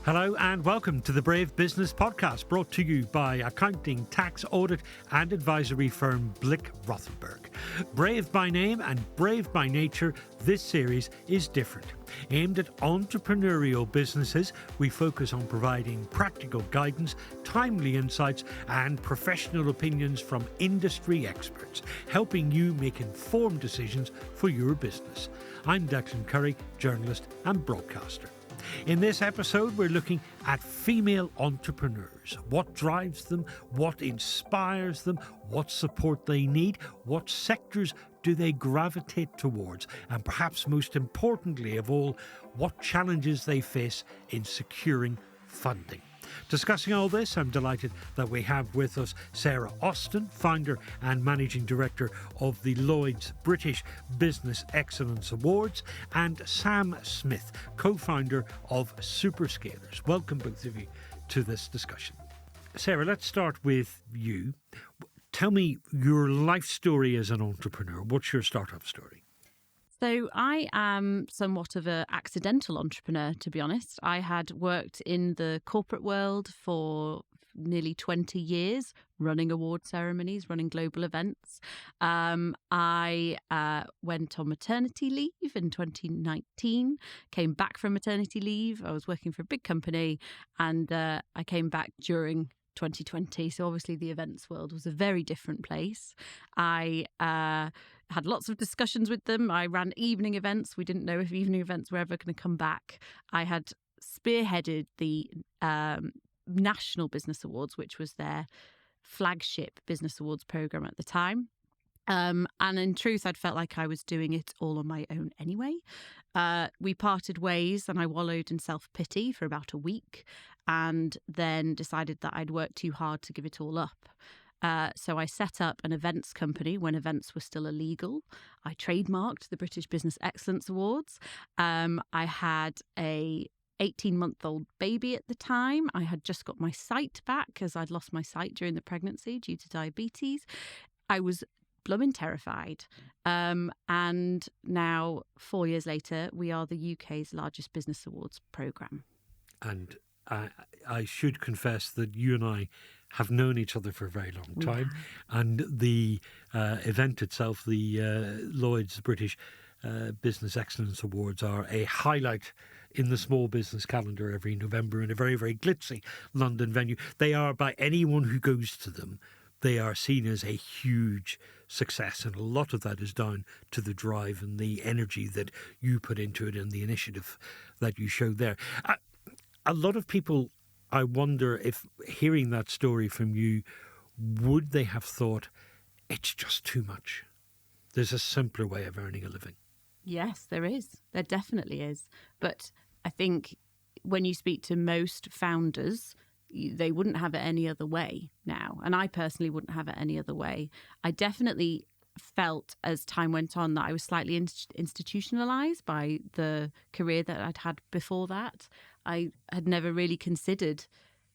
Hello and welcome to the Brave Business Podcast, brought to you by accounting, tax, audit and advisory firm Blick Rothenberg. Brave by name and brave by nature, this series is different. Aimed at entrepreneurial businesses, we focus on providing practical guidance, timely insights and professional opinions from industry experts, helping you make informed decisions for your business. I'm Declan Curry, journalist and broadcaster. In this episode, we're looking at female entrepreneurs. What drives them? What inspires them? What support they need? What sectors do they gravitate towards? And perhaps most importantly of all, what challenges they face in securing funding. Discussing all this, I'm delighted that we have with us Sarah Austin, founder and managing director of the Lloyds British Business Excellence Awards, and Sam Smith, co-founder of SuperScalers. Welcome both of you to this discussion. Sarah, let's start with you. Tell me your life story as an entrepreneur. What's your startup story? So I am somewhat of an accidental entrepreneur, to be honest. I had worked in the corporate world for nearly 20 years, running award ceremonies, running global events. I went on maternity leave in 2019, came back from maternity leave. I was working for a big company and I came back during 2020. So obviously the events world was a very different place. I had lots of discussions with them. I ran evening events. We didn't know if evening events were ever going to come back. I had spearheaded the National Business Awards, which was their flagship business awards program at the time. And in truth, I'd felt like I was doing it all on my own anyway. We parted ways and I wallowed in self-pity for about a week and then decided that I'd worked too hard to give it all up. So I set up an events company when events were still illegal. I trademarked the British Business Excellence Awards. I had a 18-month-old baby at the time. I had just got my sight back because I'd lost my sight during the pregnancy due to diabetes. I was blooming terrified. And now, 4 years later, we are the UK's largest business awards programme. And I should confess that you and I have known each other for a very long time. Yeah. And the event itself, the Lloyds British Business Excellence Awards, are a highlight in the small business calendar every November in a very, very glitzy London venue. They are, by anyone who goes to them, they are seen as a huge success, and a lot of that is down to the drive and the energy that you put into it and the initiative that you showed there. A lot of people, I wonder if hearing that story from you, would they have thought, it's just too much? There's a simpler way of earning a living. Yes, there is. There definitely is. But I think when you speak to most founders, they wouldn't have it any other way now. And I personally wouldn't have it any other way. I definitely felt as time went on that I was slightly institutionalized by the career that I'd had before that. I had never really considered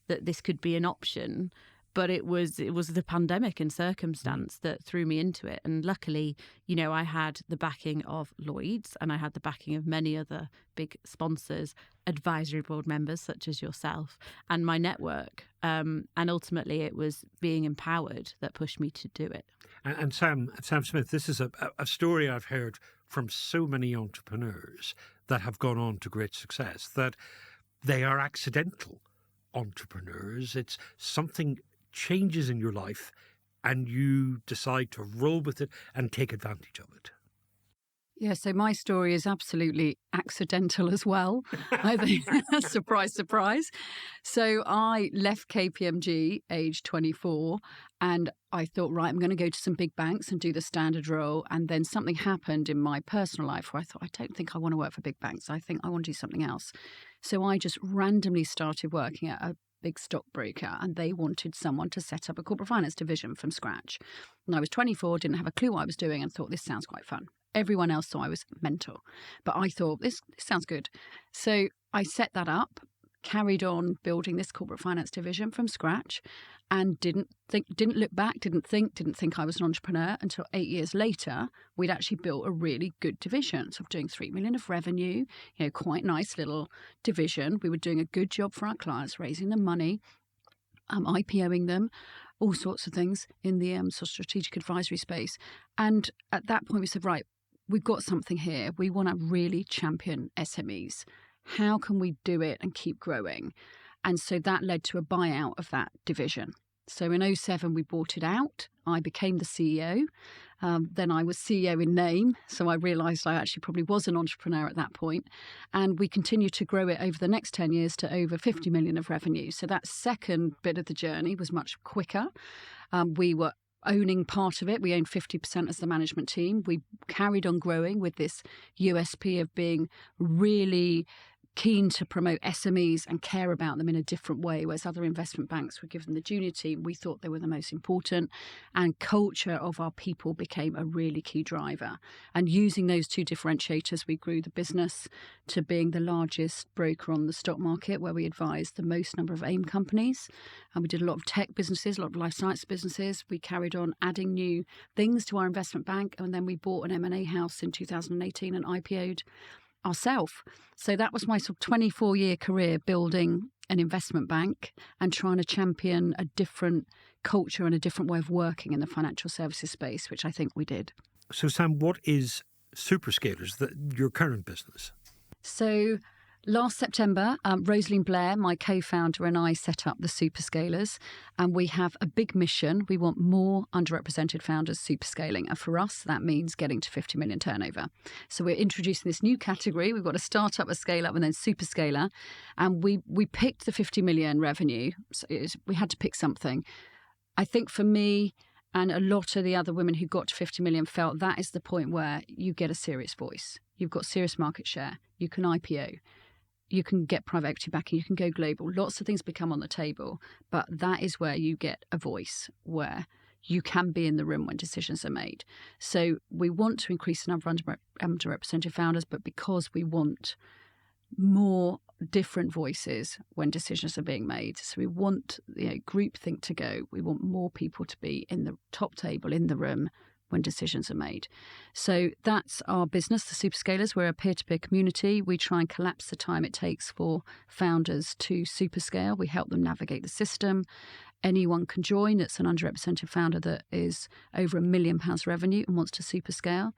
that this could be an option, but it was the pandemic and circumstance that threw me into it. And luckily, I had the backing of Lloyds and I had the backing of many other big sponsors, advisory board members such as yourself, and my network. And ultimately, it was being empowered that pushed me to do it. And Sam Smith, this is a story I've heard from so many entrepreneurs that have gone on to great success, that they are accidental entrepreneurs. It's something changes in your life and you decide to roll with it and take advantage of it. Yeah, so my story is absolutely accidental as well. I think, surprise, surprise. So I left KPMG age 24 and I thought, right, I'm going to go to some big banks and do the standard role. And then something happened in my personal life where I thought, I don't think I want to work for big banks. I think I want to do something else. So I just randomly started working at a big stockbroker and they wanted someone to set up a corporate finance division from scratch. And I was 24, didn't have a clue what I was doing and thought, this sounds quite fun. Everyone else thought I was mental, but I thought this sounds good. So I set that up. carried on building this corporate finance division from scratch, and didn't look back, didn't think I was an entrepreneur until 8 years later. We'd actually built a really good division. So doing 3 million of revenue, quite nice little division. We were doing a good job for our clients, raising them money, IPOing them, all sorts of things in the sort of strategic advisory space. And at that point we said, right, we've got something here. We want to really champion SMEs. How can we do it and keep growing? And so that led to a buyout of that division. So in 2007, we bought it out. I became the CEO. Then I was CEO in name. So I realised I actually probably was an entrepreneur at that point. And we continued to grow it over the next 10 years to over 50 million of revenue. So that second bit of the journey was much quicker. We were owning part of it. We owned 50% as the management team. We carried on growing with this USP of being really keen to promote SMEs and care about them in a different way, whereas other investment banks were given the junior team. We thought they were the most important, and culture of our people became a really key driver. And using those two differentiators, we grew the business to being the largest broker on the stock market, where we advised the most number of AIM companies. And we did a lot of tech businesses, a lot of life science businesses. We carried on adding new things to our investment bank, and then we bought an M&A house in 2018 and IPO'd ourselves. So that was my sort of 24-year career building an investment bank and trying to champion a different culture and a different way of working in the financial services space, which I think we did. So Sam, what is SuperScalers, your current business? So last September, Rosaline Blair, my co-founder, and I set up the SuperScalers, and we have a big mission. We want more underrepresented founders superscaling, and for us, that means getting to 50 million turnover. So we're introducing this new category. We've got a startup, a scale-up, and then superscaler, and we picked the 50 million revenue. So we had to pick something. I think for me, and a lot of the other women who got to 50 million felt that is the point where you get a serious voice. You've got serious market share. You can IPO. You can get private equity backing, you can go global. Lots of things become on the table, but that is where you get a voice, where you can be in the room when decisions are made. So we want to increase the number of underrepresented founders, but because we want more different voices when decisions are being made. So we want groupthink to go. We want more people to be in the top table, in the room, when decisions are made. So that's our business, the SuperScalers. We're a peer-to-peer community. We try and collapse the time it takes for founders to superscale. We help them navigate the system. Anyone can join that's an underrepresented founder that is over £1 million revenue and wants to superscale.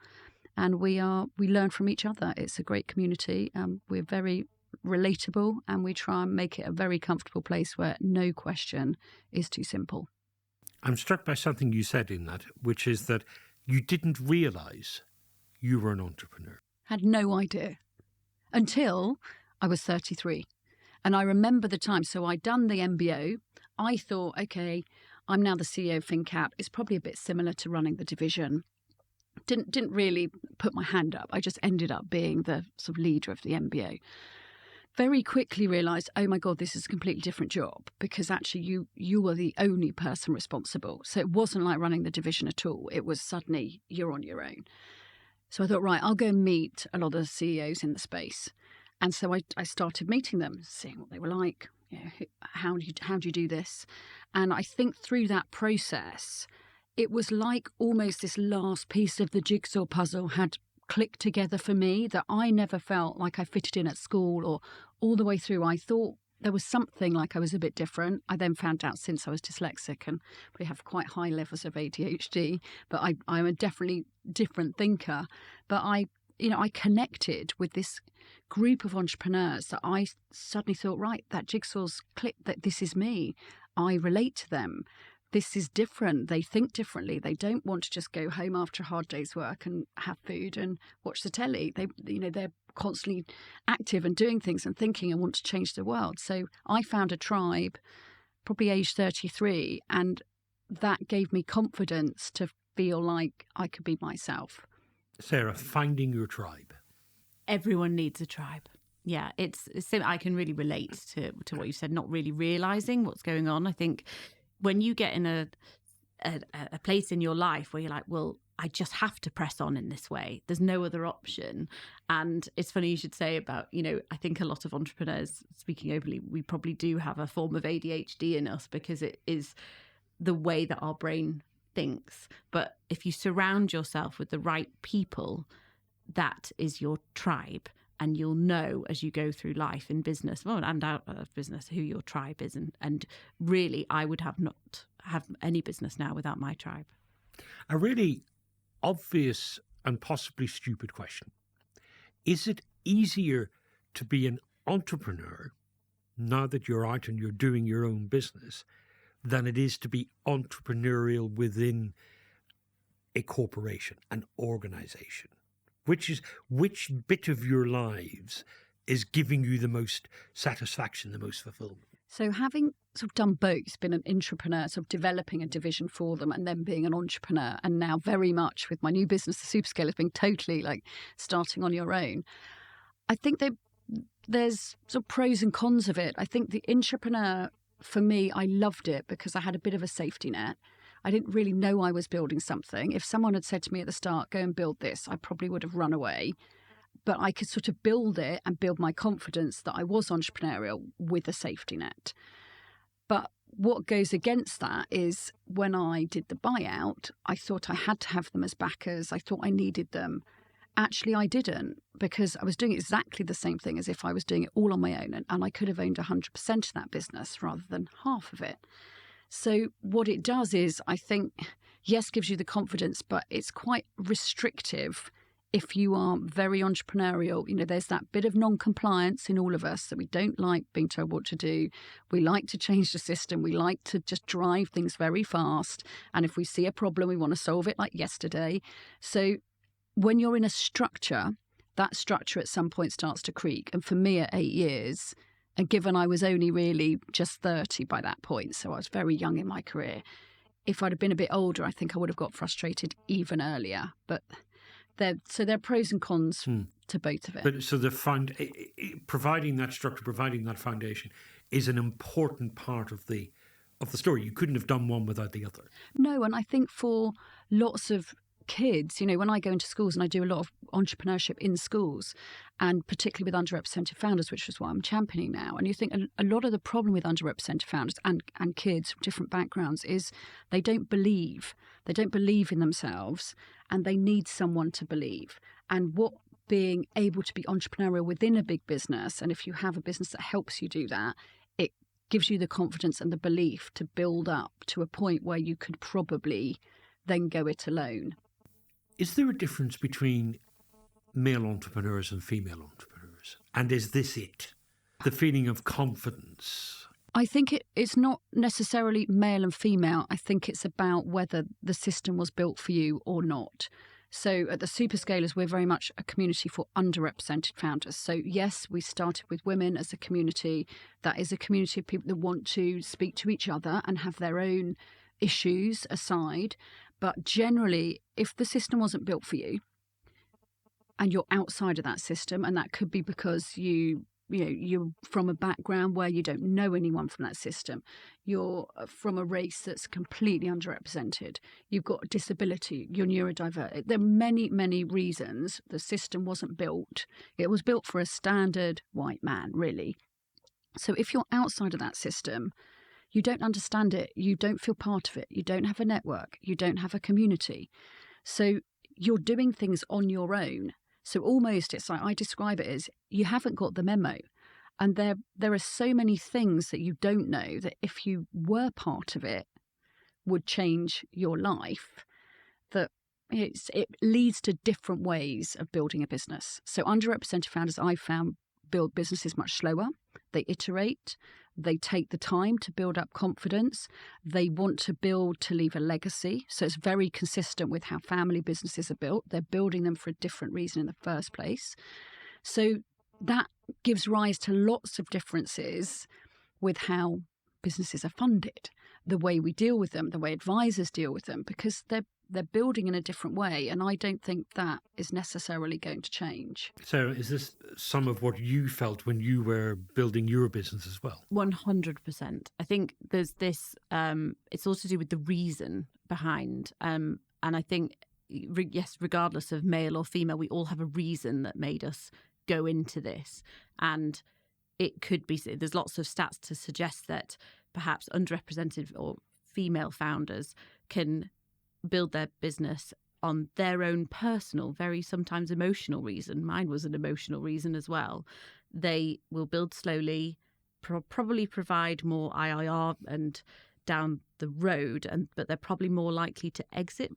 And we learn from each other. It's a great community. We're very relatable, and we try and make it a very comfortable place where no question is too simple. I'm struck by something you said in that, which is that you didn't realise you were an entrepreneur. Had no idea until I was 33. And I remember the time. So I'd done the MBO. I thought, okay, I'm now the CEO of FinCap. It's probably a bit similar to running the division. Didn't really put my hand up. I just ended up being the sort of leader of the MBO. Very quickly realised, oh my God, this is a completely different job, because actually you were the only person responsible. So it wasn't like running the division at all. It was suddenly you're on your own. So I thought, right, I'll go and meet a lot of the CEOs in the space. And so I started meeting them, seeing what they were like. How do you do this? And I think through that process, it was like almost this last piece of the jigsaw puzzle had clicked together for me, that I never felt like I fitted in at school or all the way through. I thought there was something like I was a bit different. I then found out since I was dyslexic and we have quite high levels of ADHD, but I'm a definitely different thinker. But I connected with this group of entrepreneurs that I suddenly thought, right, that jigsaw's clicked, that this is me. I relate to them. This is different. They think differently. They don't want to just go home after a hard day's work and have food and watch the telly. They're constantly active and doing things and thinking and want to change the world. So I found a tribe, probably age 33, and that gave me confidence to feel like I could be myself. Sarah, finding your tribe. Everyone needs a tribe. Yeah, it's I can really relate to what you said, not really realising what's going on. I think when you get in a place in your life where you're like, well, I just have to press on in this way. There's no other option. And it's funny you should say about, I think a lot of entrepreneurs, speaking openly, we probably do have a form of ADHD in us because it is the way that our brain thinks. But if you surround yourself with the right people, that is your tribe. And you'll know as you go through life in business, and out of business, who your tribe is. And really, I would not have any business now without my tribe. A really obvious and possibly stupid question. Is it easier to be an entrepreneur now that you're out and you're doing your own business than it is to be entrepreneurial within a corporation, an organization? Which bit of your lives is giving you the most satisfaction, the most fulfillment? So having sort of done both, been an entrepreneur, sort of developing a division for them and then being an entrepreneur, and now very much with my new business, the SuperScalers, being totally like starting on your own, I think there's sort of pros and cons of it. I think the entrepreneur, for me, I loved it because I had a bit of a safety net. I didn't really know I was building something. If someone had said to me at the start, go and build this, I probably would have run away. But I could sort of build it and build my confidence that I was entrepreneurial with a safety net. But what goes against that is when I did the buyout, I thought I had to have them as backers. I thought I needed them. Actually, I didn't, because I was doing exactly the same thing as if I was doing it all on my own. And I could have owned 100% of that business rather than half of it. So what it does is, I think, yes, gives you the confidence, but it's quite restrictive if you are very entrepreneurial. There's that bit of non-compliance in all of us that we don't like being told what to do. We like to change the system. We like to just drive things very fast. And if we see a problem, we want to solve it like yesterday. So when you're in a structure, that structure at some point starts to creak. And for me at 8 years, and given I was only really just 30 by that point, so I was very young in my career, if I'd have been a bit older, I think I would have got frustrated even earlier. But there are pros and cons to both of it. But so providing that structure, providing that foundation is an important part of the story. You couldn't have done one without the other. No, and I think for lots of kids, when I go into schools, and I do a lot of entrepreneurship in schools, and particularly with underrepresented founders, which is what I'm championing now. And you think a lot of the problem with underrepresented founders and kids from different backgrounds is they don't believe in themselves, and they need someone to believe. And what being able to be entrepreneurial within a big business, and if you have a business that helps you do that, it gives you the confidence and the belief to build up to a point where you could probably then go it alone. Is there a difference between male entrepreneurs and female entrepreneurs? And is this it? The feeling of confidence? I think it's not necessarily male and female. I think it's about whether the system was built for you or not. So at the SuperScalers, we're very much a community for underrepresented founders. So yes, we started with women as a community. That is a community of people that want to speak to each other and have their own issues aside. But generally, if the system wasn't built for you and you're outside of that system, and that could be because you're from a background where you don't know anyone from that system, you're from a race that's completely underrepresented, you've got a disability, you're neurodivergent. There are many, many reasons the system wasn't built. It was built for a standard white man, really. So if you're outside of that system, you don't understand it, you don't feel part of it, you don't have a network, you don't have a community. So you're doing things on your own. So almost it's like I describe it as you haven't got the memo. And there are so many things that you don't know that if you were part of it would change your life, that it leads to different ways of building a business. So underrepresented founders, I've found, build businesses much slower. They iterate. They take the time to build up confidence. They want to build to leave a legacy. So it's very consistent with how family businesses are built. They're building them for a different reason in the first place. So that gives rise to lots of differences with how businesses are funded, the way we deal with them, the way advisors deal with them, because they're building in a different way. And I don't think that is necessarily going to change. Sarah, is this some of what you felt when you were building your business as well? 100%. I think there's this, it's also to do with the reason behind. And I think yes, regardless of male or female, we all have a reason that made us go into this. And it could be, there's lots of stats to suggest that perhaps underrepresented or female founders can build their business on their own personal, very sometimes emotional reason. Mine was an emotional reason as well. They will build slowly, probably provide more IRR and down the road, but they're probably more likely to exit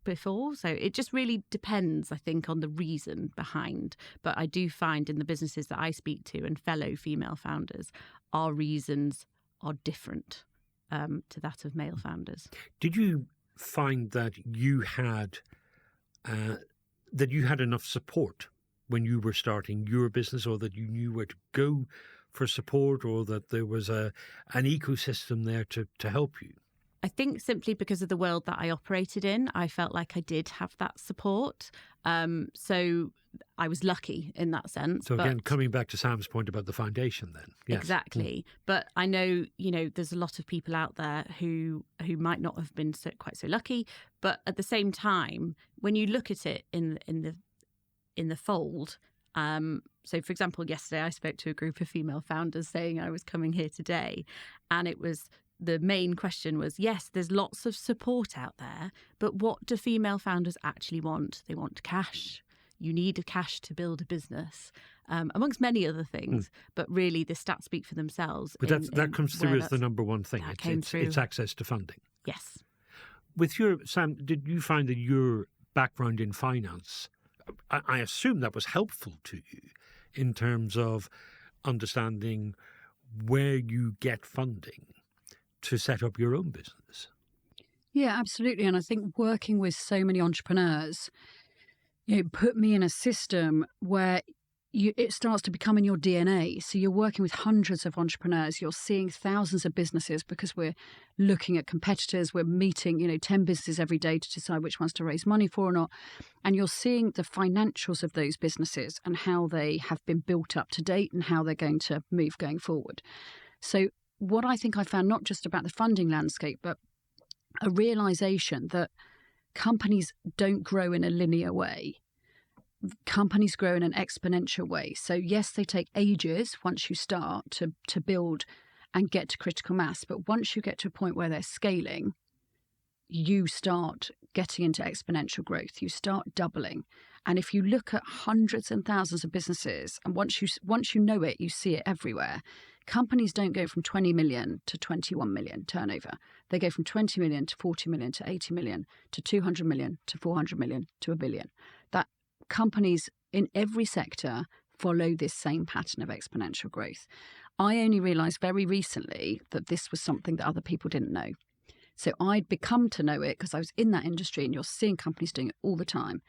before. So it just really depends, I think, on the reason behind. But I do find in the businesses that I speak to and fellow female founders, our reasons are different to that of male founders. Did you find that you had enough support when you were starting your business, or that you knew where to go for support, or that there was an ecosystem there to help you? I think simply because of the world that I operated in, I felt like I did have that support. So I was lucky in that sense. So again, coming back to Sam's point about the foundation then. Yes. Exactly. But I know, there's a lot of people out there who might not have been quite so lucky. But at the same time, when you look at it in the fold, so for example, yesterday I spoke to a group of female founders saying I was coming here today, and the main question was, yes, there's lots of support out there, but what do female founders actually want? They want cash. You need cash to build a business, amongst many other things. But really, the stats speak for themselves. But that comes through as the number one thing. It's access to funding. Yes. With Sam, did you find that your background in finance, I assume that was helpful to you in terms of understanding where you get funding to set up your own business? Yeah, absolutely. And I think working with so many entrepreneurs, put me in a system where it starts to become in your DNA. So you're working with hundreds of entrepreneurs. You're seeing thousands of businesses because we're looking at competitors. We're meeting, 10 businesses every day to decide which ones to raise money for or not. And you're seeing the financials of those businesses and how they have been built up to date and how they're going to move going forward. So what I think I found, not just about the funding landscape, but a realization that companies don't grow in a linear way. Companies grow in an exponential way. So yes, they take ages once you start to build and get to critical mass. But once you get to a point where they're scaling, you start getting into exponential growth. You start doubling. And if you look at hundreds and thousands of businesses, and once you know it, you see it everywhere. Companies don't go from 20 million to 21 million turnover. They go from 20 million to 40 million to 80 million to 200 million to 400 million to $1 billion. That companies in every sector follow this same pattern of exponential growth. I only realised very recently that this was something that other people didn't know. So I'd become to know it because I was in that industry, and you're seeing companies doing it all the time.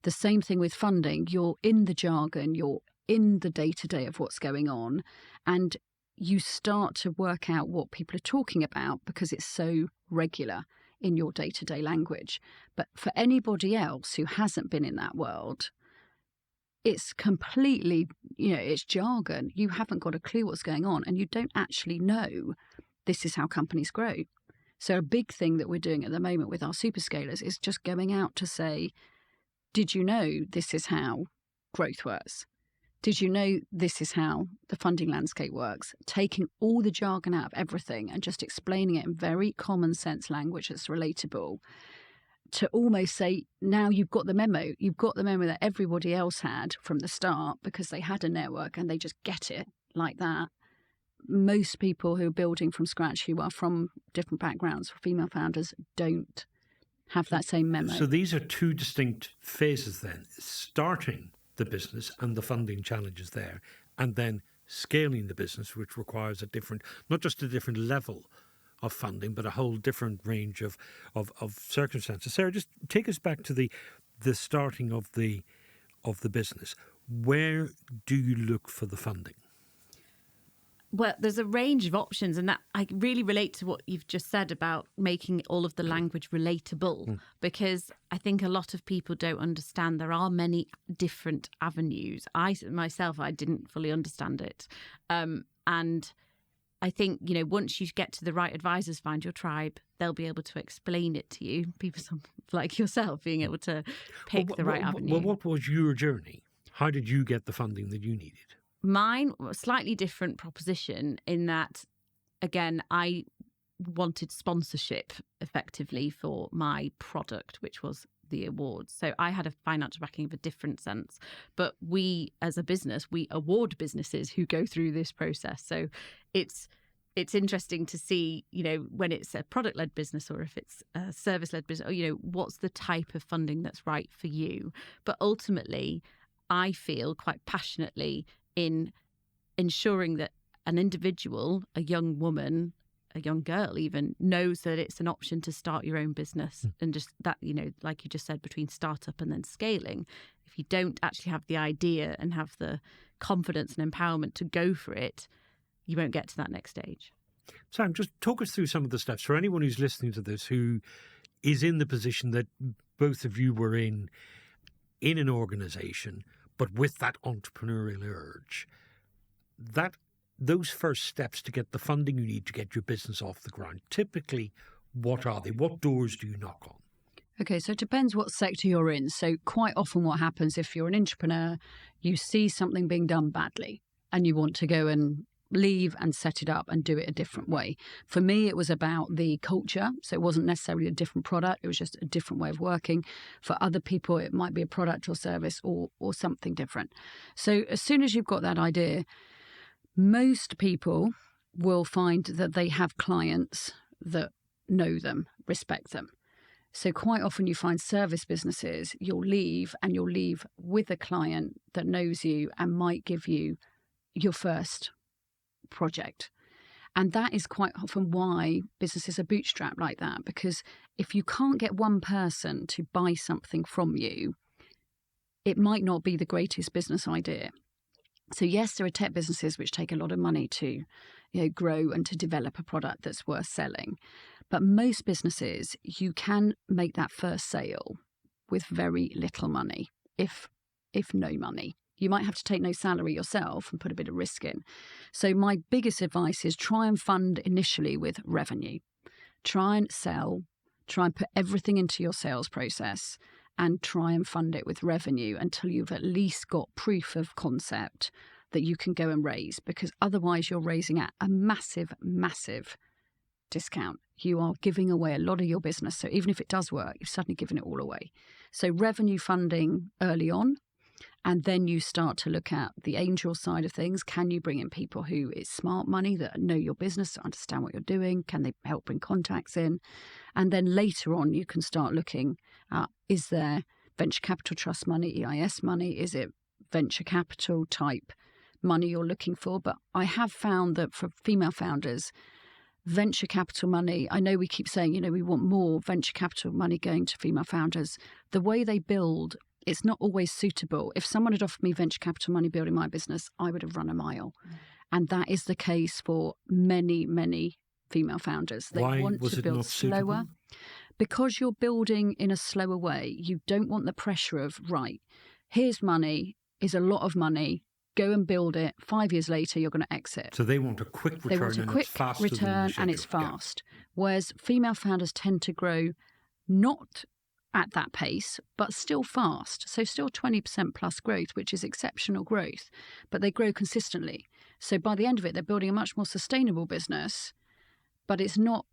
The same thing with funding. You're in the jargon, you're in the day-to-day of what's going on, and you start to work out what people are talking about because it's so regular in your day-to-day language. But for anybody else who hasn't been in that world, it's completely, it's jargon. You haven't got a clue what's going on, and you don't actually know this is how companies grow. So a big thing that we're doing at the moment with our SuperScalers is just going out to say, did you know this is how growth works? Did you know this is how the funding landscape works? Taking all the jargon out of everything and just explaining it in very common sense language that's relatable, to almost say, now you've got the memo. You've got the memo that everybody else had from the start because they had a network and they just get it like that. Most people who are building from scratch, who are from different backgrounds, female founders, don't have that same memo. So these are two distinct phases then. Starting the business and the funding challenges there, and then scaling the business, which requires not just a different level of funding, but a whole different range of circumstances. Sarah, just take us back to the starting of the business. Where do you look for the funding? Well, there's a range of options, and that I really relate to what you've just said about making all of the language relatable, because I think a lot of people don't understand there are many different avenues. I myself didn't fully understand it. And I think, once you get to the right advisors, find your tribe, they'll be able to explain it to you. People like yourself being able to pick the right avenue. Well, what was your journey? How did you get the funding that you needed? Mine was a slightly different proposition in that, again, I wanted sponsorship effectively for my product, which was the awards. So I had a financial backing of a different sense. But we, as a business, we award businesses who go through this process. So it's interesting to see, when it's a product-led business or if it's a service-led business, what's the type of funding that's right for you. But ultimately, I feel quite passionately in ensuring that an individual, a young woman, a young girl even, knows that it's an option to start your own business. And just that, like you just said, between startup and then scaling, if you don't actually have the idea and have the confidence and empowerment to go for it, you won't get to that next stage. Sam, just talk us through some of the steps for anyone who's listening to this who is in the position that both of you were in an organization, but with that entrepreneurial urge. Those first steps to get the funding you need to get your business off the ground, typically, what are they? What doors do you knock on? Okay, so it depends what sector you're in. So quite often what happens if you're an entrepreneur, you see something being done badly and you want to go and leave and set it up and do it a different way. For me, it was about the culture. So it wasn't necessarily a different product. It was just a different way of working. For other people, it might be a product or service or something different. So as soon as you've got that idea, most people will find that they have clients that know them, respect them. So quite often you find service businesses, you'll leave with a client that knows you and might give you your first project. And that is quite often why businesses are bootstrapped like that, because if you can't get one person to buy something from you, it might not be the greatest business idea. So yes, there are tech businesses which take a lot of money to grow and to develop a product that's worth selling. But most businesses, you can make that first sale with very little money, if no money. You might have to take no salary yourself and put a bit of risk in. So my biggest advice is try and fund initially with revenue. Try and sell, try and put everything into your sales process and try and fund it with revenue until you've at least got proof of concept that you can go and raise, because otherwise you're raising at a massive, massive discount. You are giving away a lot of your business. So even if it does work, you've suddenly given it all away. So revenue funding early on, and then you start to look at the angel side of things. Can you bring in people who is smart money, that know your business, that understand what you're doing? Can they help bring contacts in? And then later on, you can start looking at, is there venture capital trust money, EIS money? Is it venture capital type money you're looking for? But I have found that for female founders, venture capital money, I know we keep saying, we want more venture capital money going to female founders. The way they build, it's not always suitable. If someone had offered me venture capital money building my business, I would have run a mile. And that is the case for many, many female founders. They want to build slower. Because you're building in a slower way, you don't want the pressure of, right, here's money, is a lot of money, go and build it. 5 years later, you're going to exit. So they want a quick return. They want a quick return and it's fast. Yeah. Whereas female founders tend to grow not at that pace, but still fast. So still 20% plus growth, which is exceptional growth, but they grow consistently. So by the end of it, they're building a much more sustainable business, but it's not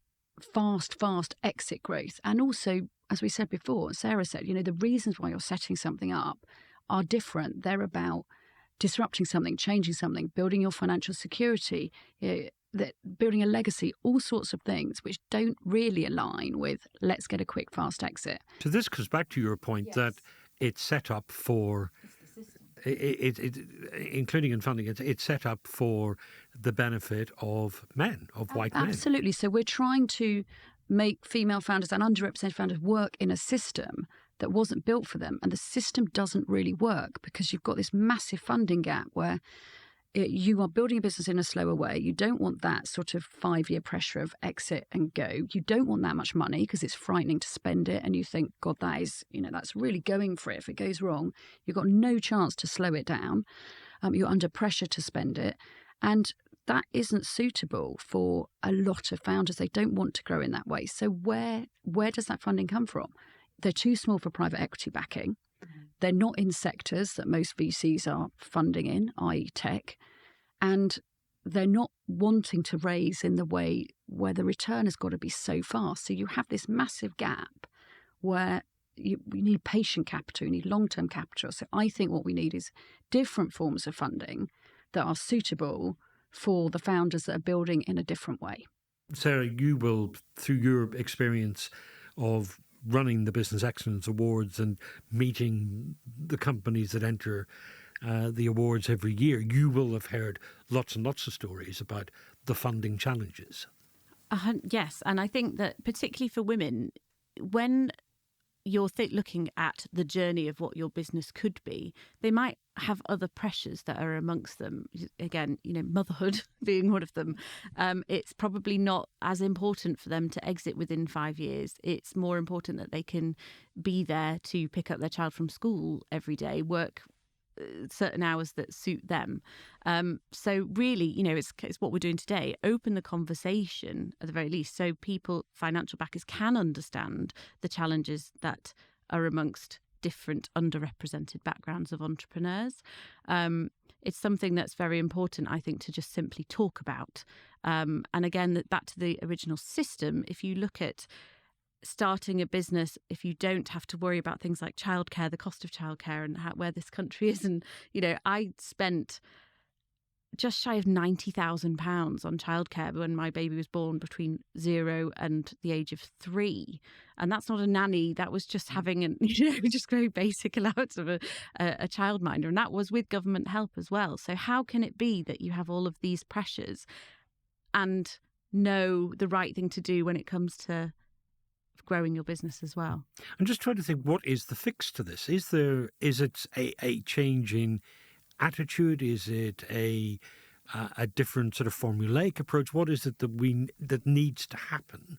fast exit growth. And also, as we said before, Sarah said, the reasons why you're setting something up are different. They're about disrupting something, changing something, building your financial security, building a legacy, all sorts of things which don't really align with let's get a quick, fast exit. So this comes back to your point that it's set up for, including in funding, it's set up for the benefit of men, of white men. Absolutely. So we're trying to make female founders and underrepresented founders work in a system that wasn't built for them. And the system doesn't really work because you've got this massive funding gap where you are building a business in a slower way. You don't want that sort of 5-year pressure of exit and go. You don't want that much money because it's frightening to spend it. And you think, God, that is, that's really going for it. If it goes wrong, you've got no chance to slow it down. You're under pressure to spend it. And that isn't suitable for a lot of founders. They don't want to grow in that way. So where does that funding come from? They're too small for private equity backing. They're not in sectors that most VCs are funding in, i.e. tech. And they're not wanting to raise in the way where the return has got to be so fast. So you have this massive gap where you need patient capital, you need long-term capital. So I think what we need is different forms of funding that are suitable for the founders that are building in a different way. Sarah, you will, through your experience of running the Business Excellence Awards and meeting the companies that enter the awards every year, you will have heard lots and lots of stories about the funding challenges. Yes, and I think that particularly for women, when you're looking at the journey of what your business could be, they might have other pressures that are amongst them. Again, motherhood being one of them. It's probably not as important for them to exit within 5 years. It's more important that they can be there to pick up their child from school every day, work certain hours that suit them. So really, it's what we're doing today. Open the conversation at the very least, so people, financial backers, can understand the challenges that are amongst different underrepresented backgrounds of entrepreneurs. It's something that's very important, I think, to just simply talk about. And again, back to the original system, if you look at starting a business, if you don't have to worry about things like childcare, the cost of childcare and where this country is. And, I spent just shy of £90,000 on childcare when my baby was born, between 0 and the age of 3. And that's not a nanny. That was just having just very basic allowance of a childminder. And that was with government help as well. So how can it be that you have all of these pressures and know the right thing to do when it comes to growing your business as well? I'm just trying to think, what is the fix to this? Is it a change in attitude? Is it a different sort of formulaic approach? What is it that needs to happen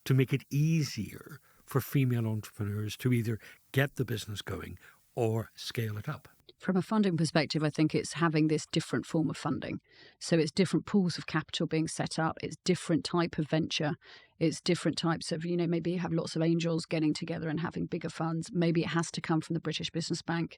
to make it easier for female entrepreneurs to either get the business going or scale it up? From a funding perspective, I think it's having this different form of funding. So it's different pools of capital being set up. It's different type of venture. It's different types of, maybe you have lots of angels getting together and having bigger funds. Maybe it has to come from the British Business Bank,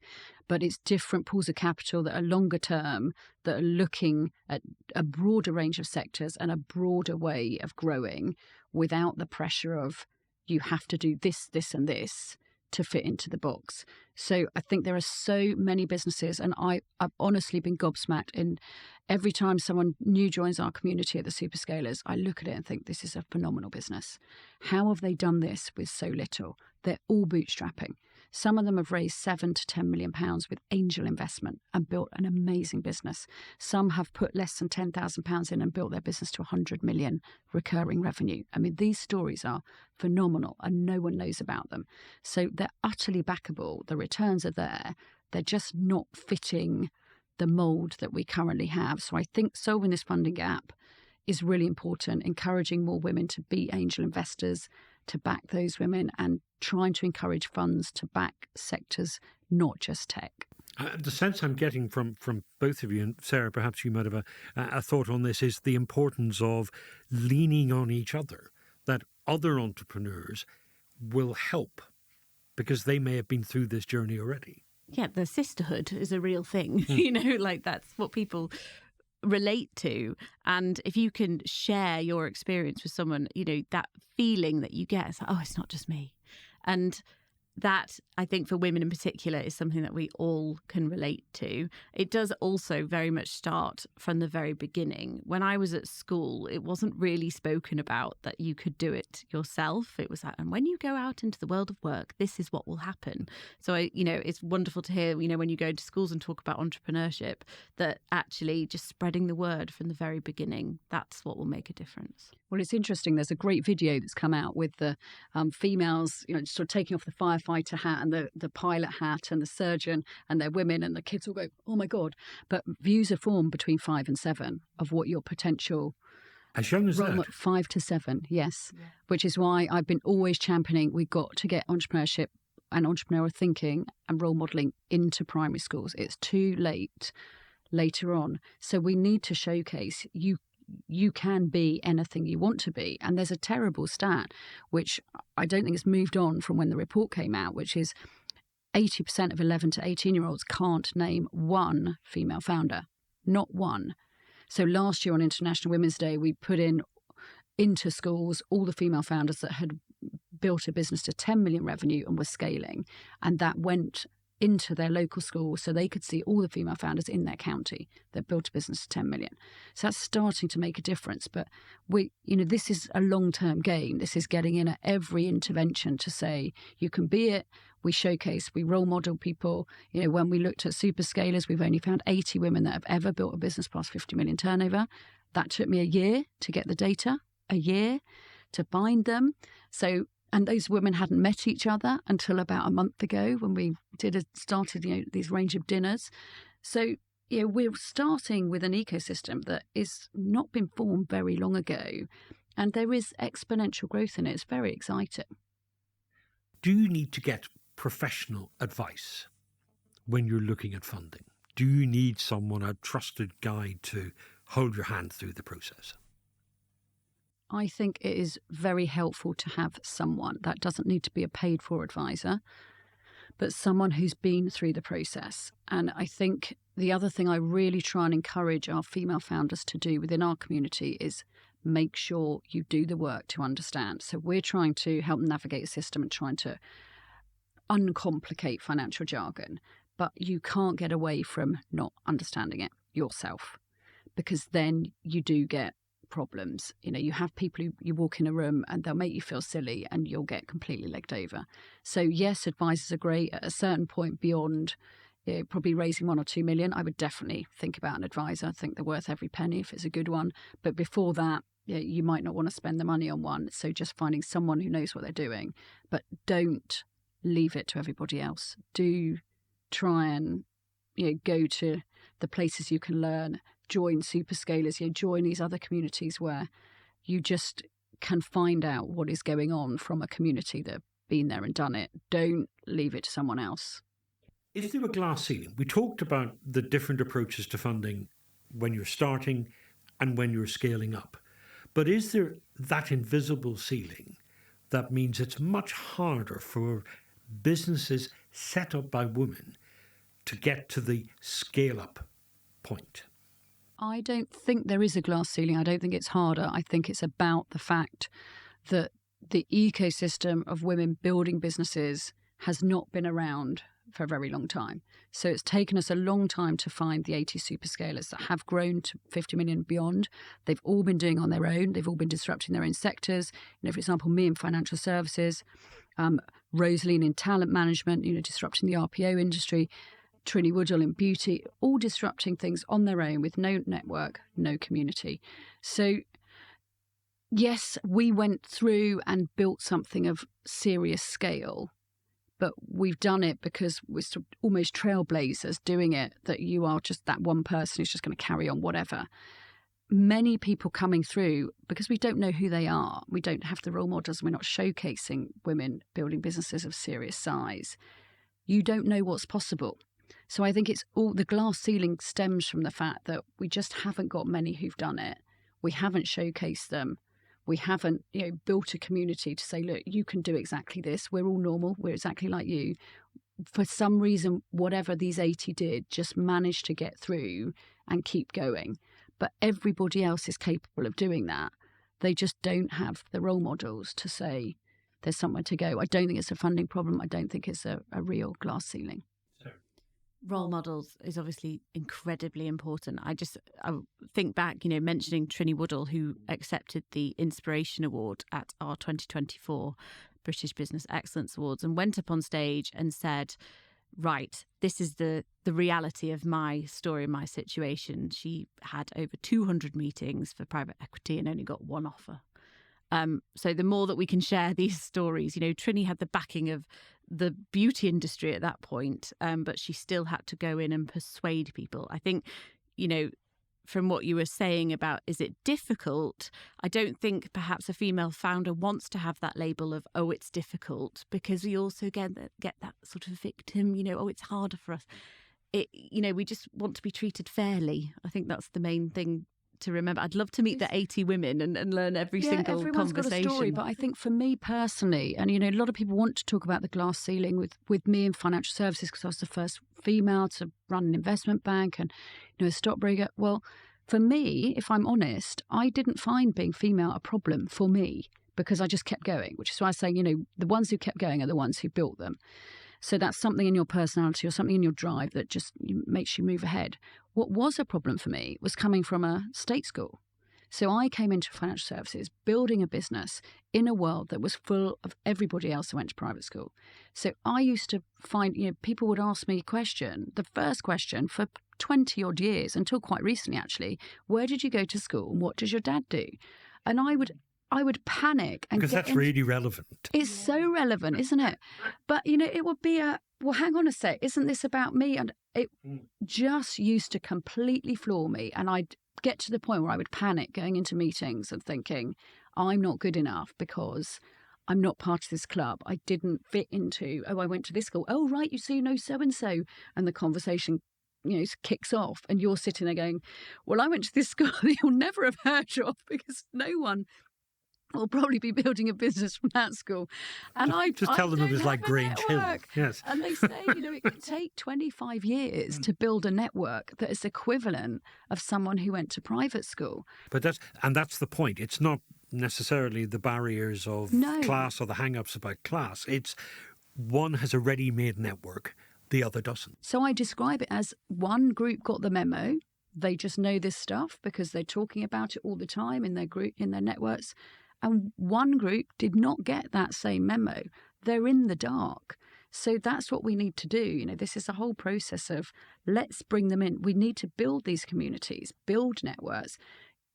but it's different pools of capital that are longer term, that are looking at a broader range of sectors and a broader way of growing without the pressure of you have to do this, this and this to fit into the box. So I think there are so many businesses, and I've honestly been gobsmacked. In every time someone new joins our community at the SuperScalers, I look at it and think this is a phenomenal business. How have they done this with so little? They're all bootstrapping. Some of them have raised £7 to £10 million with angel investment and built an amazing business. Some have put less than £10,000 in and built their business to 100 million recurring revenue. I mean, these stories are phenomenal and no one knows about them. So they're utterly backable. The returns are there. They're just not fitting the mold that we currently have. So I think solving this funding gap is really important, encouraging more women to be angel investors, to back those women, and trying to encourage funds to back sectors, not just tech. The sense I'm getting from both of you, and Sarah, perhaps you might have a thought on this, is the importance of leaning on each other, that other entrepreneurs will help because they may have been through this journey already. Yeah, the sisterhood is a real thing. That's what people relate to. And if you can share your experience with someone, that feeling that you get, it's like, oh, it's not just me. And that, I think, for women in particular, is something that we all can relate to. It does also very much start from the very beginning. When I was at school, it wasn't really spoken about that you could do it yourself. It was like, and when you go out into the world of work, this is what will happen. So, it's wonderful to hear, when you go to schools and talk about entrepreneurship, that actually just spreading the word from the very beginning, that's what will make a difference. Well, it's interesting. There's a great video that's come out with the females, sort of taking off the firefighter hat and the pilot hat, and the surgeon, and they're women, and the kids all go, oh my God. But views are formed between 5 and 7 of what your potential... As young as that? 5 to 7, yes. Yeah. Which is why I've been always championing, we've got to get entrepreneurship and entrepreneurial thinking and role modelling into primary schools. It's too late later on. So we need to showcase you can be anything you want to be. And there's a terrible stat, which I don't think has moved on from when the report came out, which is 80% of 11 to 18-year-olds can't name one female founder, not one. So last year on International Women's Day, we put into schools all the female founders that had built a business to 10 million revenue and were scaling. And that went into their local school so they could see all the female founders in their county that built a business to 10 million. So that's starting to make a difference. But this is a long-term game. This is getting in at every intervention to say you can be it. We showcase, we role model people. When we looked at SuperScalers, we've only found 80 women that have ever built a business past 50 million turnover. That took me a year to get the data, a year to find them. And those women hadn't met each other until about a month ago when we started these range of dinners. So we're starting with an ecosystem that is not been formed very long ago, and there is exponential growth in it. It's very exciting. Do you need to get professional advice when you're looking at funding? Do you need someone, a trusted guide, to hold your hand through the process? I think it is very helpful to have someone. That doesn't need to be a paid-for advisor, but someone who's been through the process. And I think the other thing I really try and encourage our female founders to do within our community is make sure you do the work to understand. So we're trying to help them navigate a system and trying to uncomplicate financial jargon, but you can't get away from not understanding it yourself, because then you do get problems. You have people who you walk in a room and they'll make you feel silly and you'll get completely legged over. So yes, advisors are great. At a certain point beyond probably raising 1 or 2 million, I would definitely think about an advisor. I think they're worth every penny if it's a good one. But before that, you might not want to spend the money on one. So just finding someone who knows what they're doing, but don't leave it to everybody else. Do try and go to the places you can learn. Join SuperScalers, join these other communities where you just can find out what is going on from a community that have been there and done it. Don't leave it to someone else. Is there a glass ceiling? We talked about the different approaches to funding when you're starting and when you're scaling up. But is there that invisible ceiling that means it's much harder for businesses set up by women to get to the scale-up point? I don't think there is a glass ceiling. I don't think it's harder. I think it's about the fact that the ecosystem of women building businesses has not been around for a very long time. So it's taken us a long time to find the 80 SuperScalers that have grown to 50 million and beyond. They've all been doing on their own. They've all been disrupting their own sectors. For example, me in financial services, Rosaline in talent management, disrupting the RPO industry, Trinny Woodall in beauty, all disrupting things on their own with no network, no community. So yes, we went through and built something of serious scale, but we've done it because we're sort of almost trailblazers doing it, that you are just that one person who's just going to carry on whatever. Many people coming through, because we don't know who they are, we don't have the role models, we're not showcasing women building businesses of serious size. You don't know what's possible. So I think it's all the glass ceiling stems from the fact that we just haven't got many who've done it. We haven't showcased them. We haven't, built a community to say, look, you can do exactly this. We're all normal. We're exactly like you. For some reason, whatever these 80 did, just managed to get through and keep going. But everybody else is capable of doing that. They just don't have the role models to say there's somewhere to go. I don't think it's a funding problem. I don't think it's a real glass ceiling. Role models is obviously incredibly important. I think back, mentioning Trinny Woodall, who accepted the Inspiration Award at our 2024 British Business Excellence Awards and went up on stage and said, right, this is the reality of my story, my situation. She had over 200 meetings for private equity and only got one offer. So the more that we can share these stories, Trinny had the backing of the beauty industry at that point, but she still had to go in and persuade people. I think, from what you were saying about, is it difficult? I don't think perhaps a female founder wants to have that label of, oh, it's difficult, because we also get that sort of victim, oh, it's harder for us. we just want to be treated fairly. I think that's the main thing to remember. I'd love to meet the 80 women and learn every single everyone's conversation. Got a story, but I think for me personally, and a lot of people want to talk about the glass ceiling with me in financial services because I was the first female to run an investment bank and a stockbroker. Well, for me, if I'm honest, I didn't find being female a problem for me because I just kept going, which is why I say, the ones who kept going are the ones who built them. So that's something in your personality or something in your drive that just makes you move ahead. What was a problem for me was coming from a state school. So I came into financial services, building a business in a world that was full of everybody else who went to private school. So I used to find, people would ask me the first question for 20 odd years, until quite recently actually, where did you go to school and what does your dad do? And I would panic. Because that's really relevant. It's so relevant, isn't it? But, it would be well, hang on a sec, isn't this about me? And it just used to completely floor me. And I'd get to the point where I would panic going into meetings and thinking, I'm not good enough because I'm not part of this club. I didn't fit into, I went to this school. Oh, right, you know so-and-so. And the conversation kicks off and you're sitting there going, well, I went to this school that you'll never have heard of because no one will probably be building a business from that school. And I just tell them it was like Grange Hill. Yes. And they say, it could take 25 years to build a network that is equivalent of someone who went to private school. But that's the point. It's not necessarily the barriers of class or the hang-ups about class. It's one has a ready-made network, the other doesn't. So I describe it as one group got the memo. They just know this stuff because they're talking about it all the time in their group, in their networks. And one group did not get that same memo. They're in the dark. So that's what we need to do. This is a whole process of let's bring them in. We need to build these communities, build networks,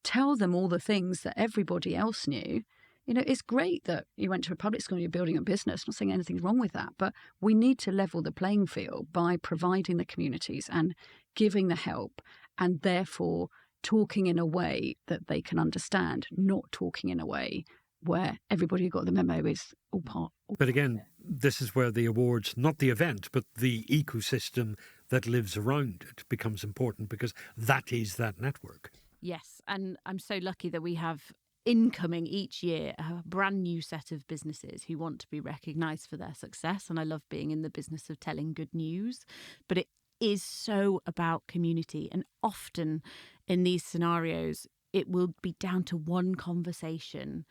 tell them all the things that everybody else knew. It's great that you went to a public school and you're building a business. I'm not saying anything's wrong with that, but we need to level the playing field by providing the communities and giving the help and therefore talking in a way that they can understand, not talking in a way where everybody who got the memo is all part. But again, this is where the awards, not the event, but the ecosystem that lives around it becomes important because that is that network. Yes, and I'm so lucky that we have incoming each year a brand new set of businesses who want to be recognised for their success. And I love being in the business of telling good news, but it is so about community. And often in these scenarios, it will be down to one conversation,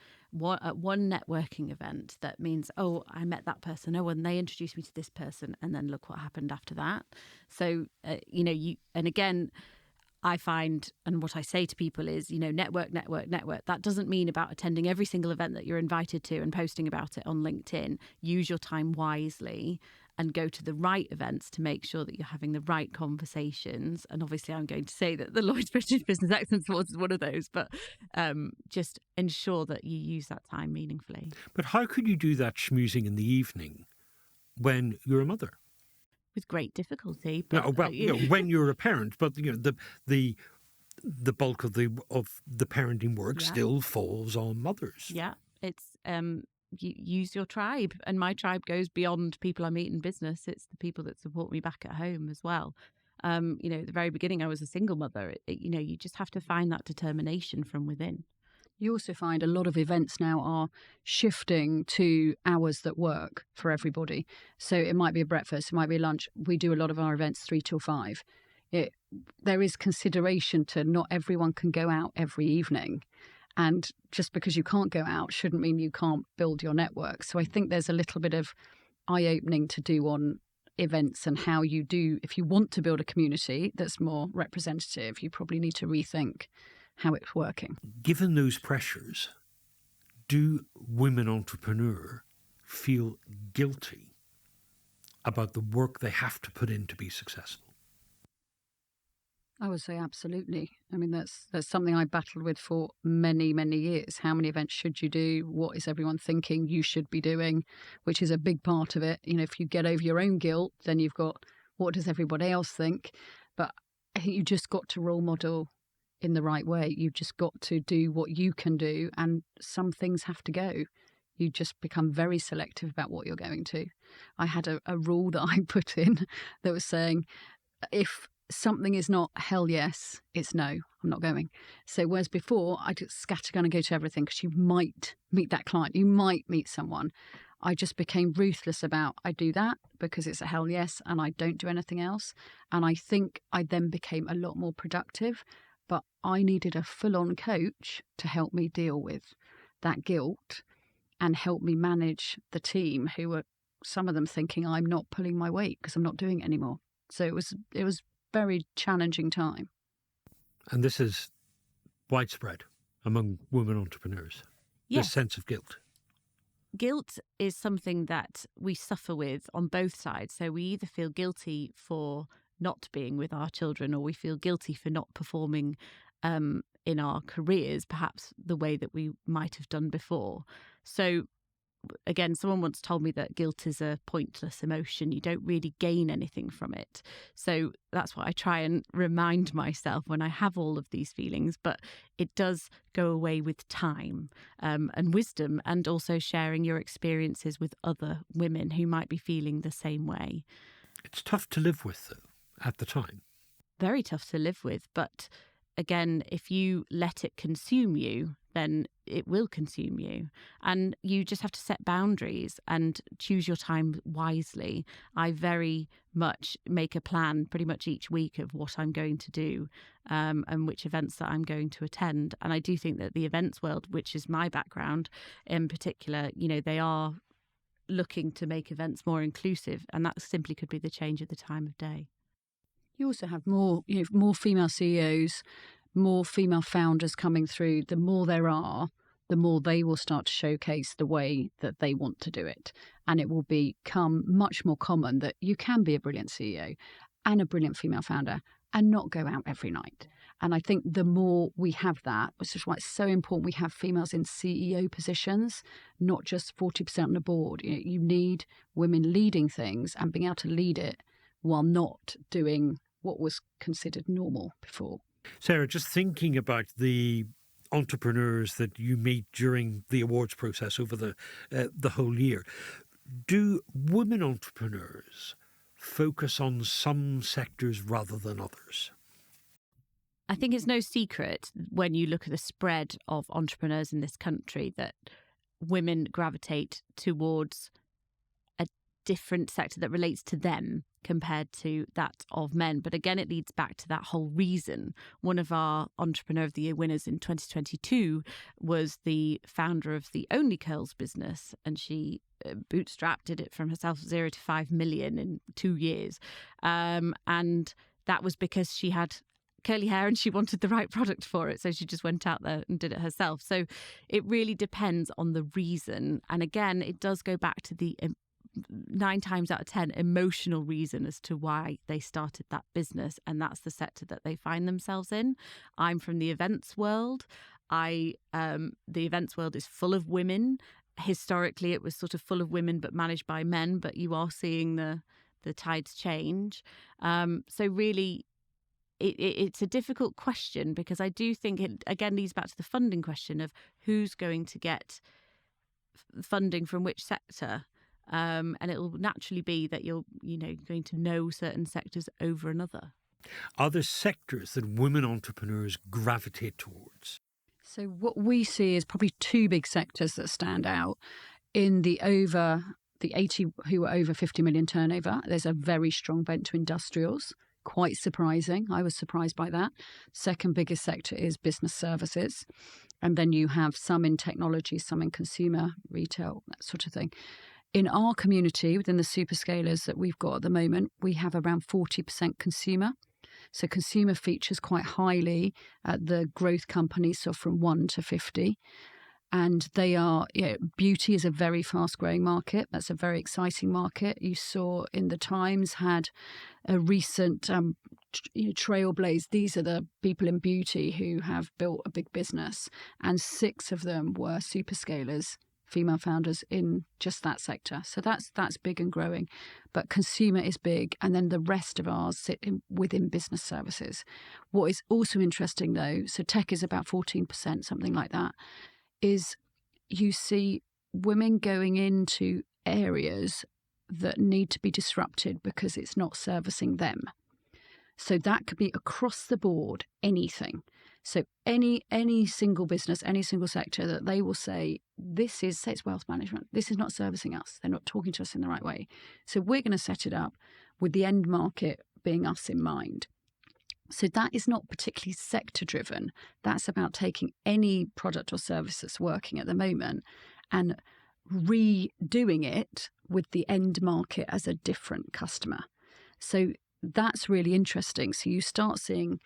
at one networking event that means, oh, I met that person. Oh, and they introduced me to this person. And then look what happened after that. So, and again, I find, and what I say to people is, network. That doesn't mean about attending every single event that you're invited to and posting about it on LinkedIn. Use your time wisely and go to the right events to make sure that you're having the right conversations. And obviously I'm going to say that the Lloyds British Business Excellence Awards is one of those, but just ensure that you use that time meaningfully. But how could you do that schmoozing in the evening when you're a mother? With great difficulty. But, when you're a parent, but the bulk of the parenting work still falls on mothers. Yeah, it's you use your tribe, and my tribe goes beyond people I meet in business. It's the people that support me back at home as well. At the very beginning, I was a single mother. You just have to find that determination from within. You also find a lot of events now are shifting to hours that work for everybody. So it might be a breakfast, it might be a lunch. We do a lot of our events 3 till 5. There is consideration to not everyone can go out every evening. And just because you can't go out shouldn't mean you can't build your network. So I think there's a little bit of eye-opening to do on events and how you do. If you want to build a community that's more representative, you probably need to rethink how it's working. Given those pressures, do women entrepreneurs feel guilty about the work they have to put in to be successful? I would say absolutely. I mean, that's something I battled with for many, many years. How many events should you do? What is everyone thinking you should be doing? Which is a big part of it. If you get over your own guilt, then you've got what does everybody else think? But I think you just got to role model in the right way. You've just got to do what you can do, and some things have to go. You just become very selective about what you're going to. I had a rule that I put in that was saying, if something is not hell yes, it's no, I'm not going. So whereas before I just scattergun and go to everything because you might meet that client, you might meet someone. I just became ruthless about I do that because it's a hell yes and I don't do anything else. And I think I then became a lot more productive, but I needed a full-on coach to help me deal with that guilt and help me manage the team who were, some of them thinking I'm not pulling my weight because I'm not doing it anymore. So it was very challenging time. And this is widespread among women entrepreneurs, Yes. this sense of guilt. Guilt is something that we suffer with on both sides. So we either feel guilty for not being with our children, or we feel guilty for not performing in our careers, perhaps the way that we might have done before. So again, someone once told me that guilt is a pointless emotion. You don't really gain anything from it. So that's what I try and remind myself when I have all of these feelings. But it does go away with time and wisdom, and also sharing your experiences with other women who might be feeling the same way. It's tough to live with, though, at the time. Very tough to live with. But again, if you let it consume you, then it will consume you. And you just have to set boundaries and choose your time wisely. I very much make a plan pretty much each week of what I'm going to do and which events that I'm going to attend. And I do think that the events world, which is my background in particular, they are looking to make events more inclusive. And that simply could be the change of the time of day. You also have more female CEOs, more female founders coming through. The more there are, the more they will start to showcase the way that they want to do it. And it will become much more common that you can be a brilliant CEO and a brilliant female founder and not go out every night. And I think the more we have that, which is why it's so important we have females in CEO positions, not just 40% on the board. You need women leading things and being able to lead it while not doing what was considered normal before. Sarah, just thinking about the entrepreneurs that you meet during the awards process over the whole year, do women entrepreneurs focus on some sectors rather than others? I think it's no secret when you look at the spread of entrepreneurs in this country that women gravitate towards a different sector that relates to them compared to that of men. But again, it leads back to that whole reason. One of our Entrepreneur of the Year winners in 2022 was the founder of the Only Curls business, and she bootstrapped, did it from herself, 0 to 5 million in 2 years. And that was because she had curly hair and she wanted the right product for it. So she just went out there and did it herself. So it really depends on the reason. And again, it does go back to the 9 times out of 10 emotional reason as to why they started that business, and that's the sector that they find themselves in. I'm from the events world. The events world is full of women. Historically, it was sort of full of women but managed by men, but you are seeing the tides change. So really, it's a difficult question, because I do think it again leads back to the funding question of who's going to get funding from which sector. And it will naturally be that you're going to know certain sectors over another. Are there sectors that women entrepreneurs gravitate towards? So what we see is probably 2 big sectors that stand out. In the 80 who are over 50 million turnover, there's a very strong bent to industrials. Quite surprising. I was surprised by that. Second biggest sector is business services. And then you have some in technology, some in consumer, retail, that sort of thing. In our community, within the SuperScalers that we've got at the moment, we have around 40% consumer. So consumer features quite highly at the growth companies, so from 1 to 50. And they are, beauty is a very fast growing market. That's a very exciting market. You saw in the Times had a recent trailblaze. These are the people in beauty who have built a big business, and 6 of them were SuperScalers, female founders in just that sector. So that's big and growing. But consumer is big, and then the rest of ours sit within business services. What is also interesting though, so tech is about 14%, something like that, is you see women going into areas that need to be disrupted because it's not servicing them. So that could be across the board, anything. So any single business, any single sector that they will say, say it's wealth management, this is not servicing us. They're not talking to us in the right way. So we're going to set it up with the end market being us in mind. So that is not particularly sector driven. That's about taking any product or service that's working at the moment and redoing it with the end market as a different customer. So that's really interesting. So you start seeing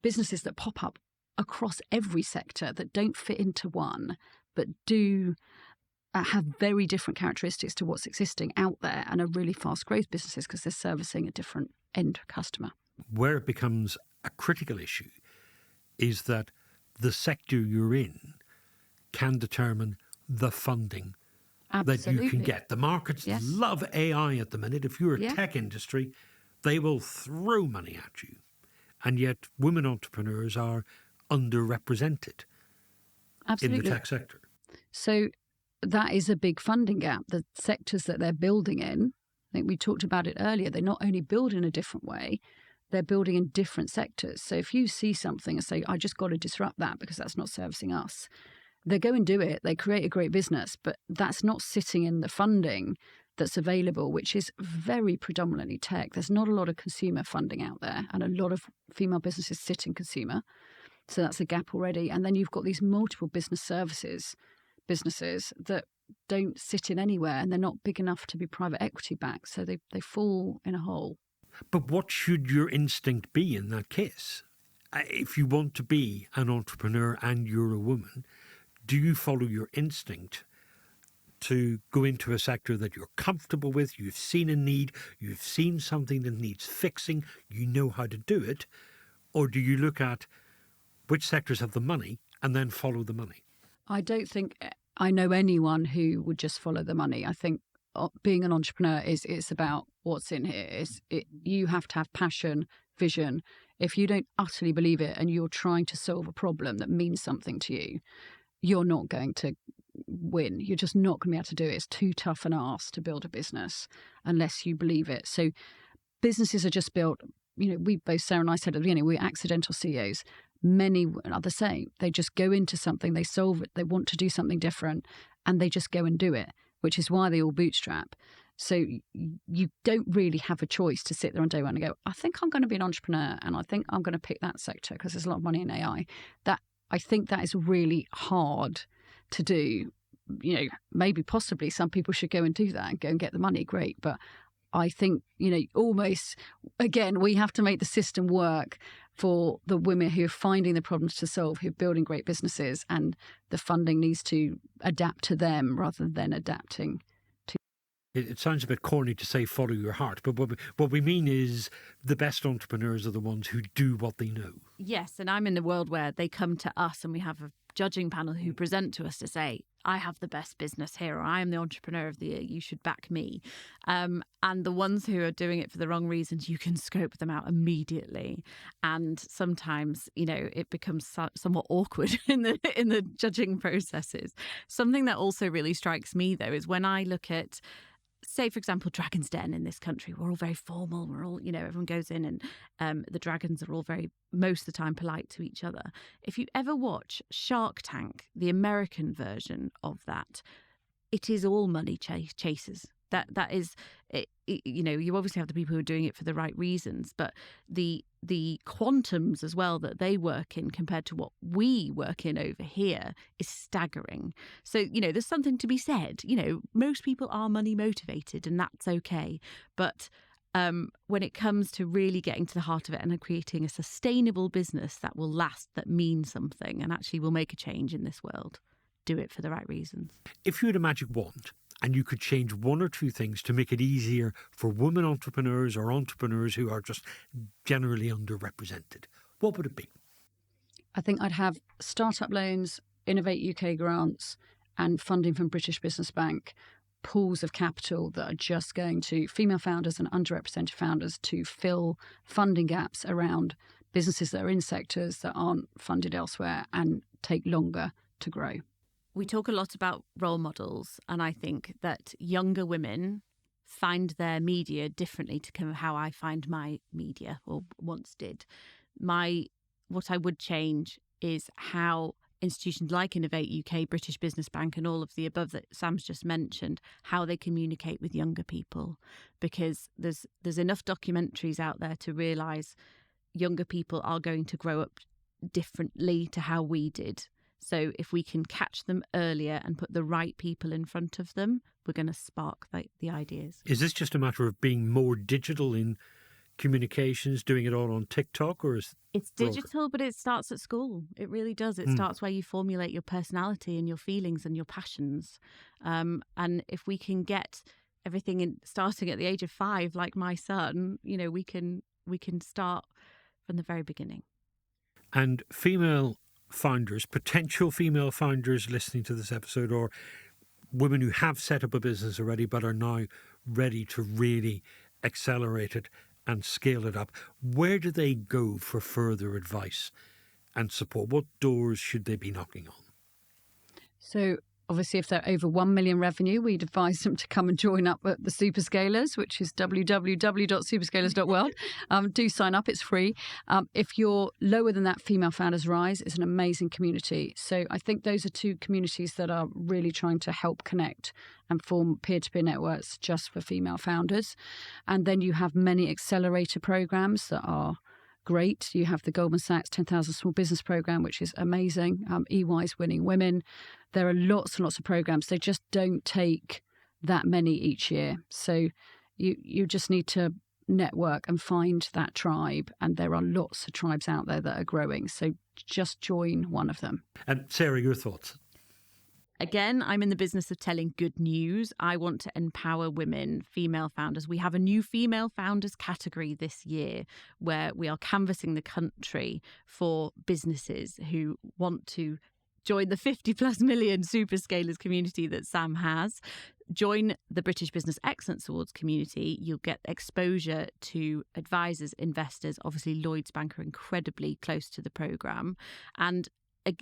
businesses that pop up across every sector that don't fit into one, but do have very different characteristics to what's existing out there and are really fast growth businesses because they're servicing a different end customer. Where it becomes a critical issue is that the sector you're in can determine the funding that you can get. The markets love AI at the minute. If you're a tech industry, they will throw money at you. And yet women entrepreneurs are underrepresented in the tech sector. So that is a big funding gap. The sectors that they're building in, I think we talked about it earlier, they not only build in a different way, they're building in different sectors. So if you see something and say, I just got to disrupt that because that's not servicing us, they go and do it. They create a great business, but that's not sitting in the funding that's available, which is very predominantly tech. There's not a lot of consumer funding out there, and a lot of female businesses sit in consumer. So that's a gap already. And then you've got these multiple business services businesses that don't sit in anywhere, and they're not big enough to be private equity backed. So they fall in a hole. But what should your instinct be in that case? If you want to be an entrepreneur and you're a woman, do you follow your instinct to go into a sector that you're comfortable with, you've seen a need, you've seen something that needs fixing, you know how to do it? Or do you look at which sectors have the money and then follow the money? I don't think I know anyone who would just follow the money. I think being an entrepreneur it's about what's in here. You have to have passion, vision. If you don't utterly believe it and you're trying to solve a problem that means something to you, you're not going to win. You're just not going to be able to do it. It's too tough an ask to build a business unless you believe it. So businesses are just built, we both, Sarah and I said at the beginning, we're accidental CEOs. Many are the same. They just go into something, they solve it, they want to do something different, and they just go and do it, which is why they all bootstrap. So you don't really have a choice to sit there on day one and go, I think I'm going to be an entrepreneur and I think I'm going to pick that sector because there's a lot of money in AI. I think that is really hard to do. Maybe possibly some people should go and do that and go and get the money. Great. But I think, almost, again, we have to make the system work for the women who are finding the problems to solve, who are building great businesses, and the funding needs to adapt to them rather than adapting to. It sounds a bit corny to say follow your heart, but what we mean is the best entrepreneurs are the ones who do what they know. Yes, and I'm in the world where they come to us and we have a judging panel who present to us to say, I have the best business here, or I am the entrepreneur of the year, you should back me. And the ones who are doing it for the wrong reasons, you can scope them out immediately. And sometimes, it becomes somewhat awkward in the judging processes. Something that also really strikes me, though, is when I look at, say, for example, Dragon's Den in this country, we're all very formal. We're all, everyone goes in and the dragons are all very, most of the time, polite to each other. If you ever watch Shark Tank, the American version of that, it is all money chasers. That is, you obviously have the people who are doing it for the right reasons, but the quantums as well that they work in compared to what we work in over here is staggering. So, there's something to be said. Most people are money motivated and that's okay. But when it comes to really getting to the heart of it and creating a sustainable business that will last, that means something and actually will make a change in this world, do it for the right reasons. If you had a magic wand and you could change one or two things to make it easier for women entrepreneurs or entrepreneurs who are just generally underrepresented, what would it be? I think I'd have startup loans, Innovate UK grants, and funding from British Business Bank, pools of capital that are just going to female founders and underrepresented founders to fill funding gaps around businesses that are in sectors that aren't funded elsewhere and take longer to grow. We talk a lot about role models, and I think that younger women find their media differently to kind of how I find my media, or once did. What I would change is how institutions like Innovate UK, British Business Bank, and all of the above that Sam's just mentioned, how they communicate with younger people, because there's enough documentaries out there to realise younger people are going to grow up differently to how we did. So if we can catch them earlier and put the right people in front of them, we're going to spark the ideas. Is this just a matter of being more digital in communications, doing it all on TikTok, or is it's digital, but it starts at school. It really does. It starts where you formulate your personality and your feelings and your passions. And if we can get everything starting at the age of 5, like my son, we can start from the very beginning. And female founders, potential female founders listening to this episode, or women who have set up a business already but are now ready to really accelerate it and scale it up, where do they go for further advice and support? What doors should they be knocking on? So obviously, if they're over 1 million revenue, we'd advise them to come and join up at the SuperScalers, which is www.superscalers.world. Do sign up, it's free. If you're lower than that, Female Founders Rise is an amazing community. So I think those are 2 communities that are really trying to help connect and form peer-to-peer networks just for female founders. And then you have many accelerator programs that are great. You have the Goldman Sachs 10,000 Small Business Program, which is amazing. EY's Winning Women. There are lots and lots of programs. They just don't take that many each year. So you just need to network and find that tribe. And there are lots of tribes out there that are growing. So just join one of them. And Sarah, your thoughts? Again, I'm in the business of telling good news. I want to empower women, female founders. We have a new female founders category this year where we are canvassing the country for businesses who want to join the 50 plus million SuperScalers community that Sam has. Join the British Business Excellence Awards community. You'll get exposure to advisors, investors. Obviously, Lloyds Bank are incredibly close to the programme. And I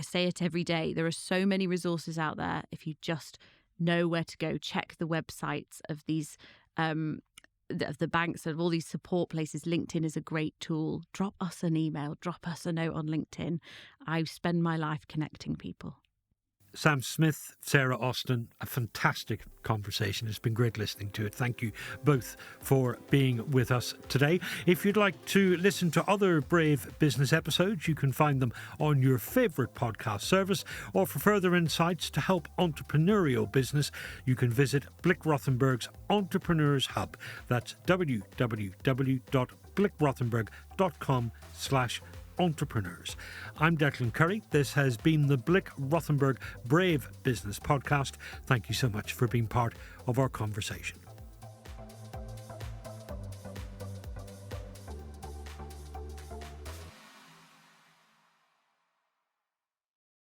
say it every day, there are so many resources out there. If you just know where to go, check the websites of these of the banks, of all these support places. LinkedIn is a great tool. Drop us an email, drop us a note on LinkedIn. I spend my life connecting people. Sam Smith, Sarah Austin, a fantastic conversation. It's been great listening to it. Thank you both for being with us today. If you'd like to listen to other Brave Business episodes, you can find them on your favourite podcast service, or for further insights to help entrepreneurial business, you can visit Blick Rothenberg's Entrepreneurs Hub. That's www.blickrothenberg.com/entrepreneurs. I'm Declan Curry. This has been the Blick Rothenberg Brave Business podcast. Thank you so much for being part of our conversation.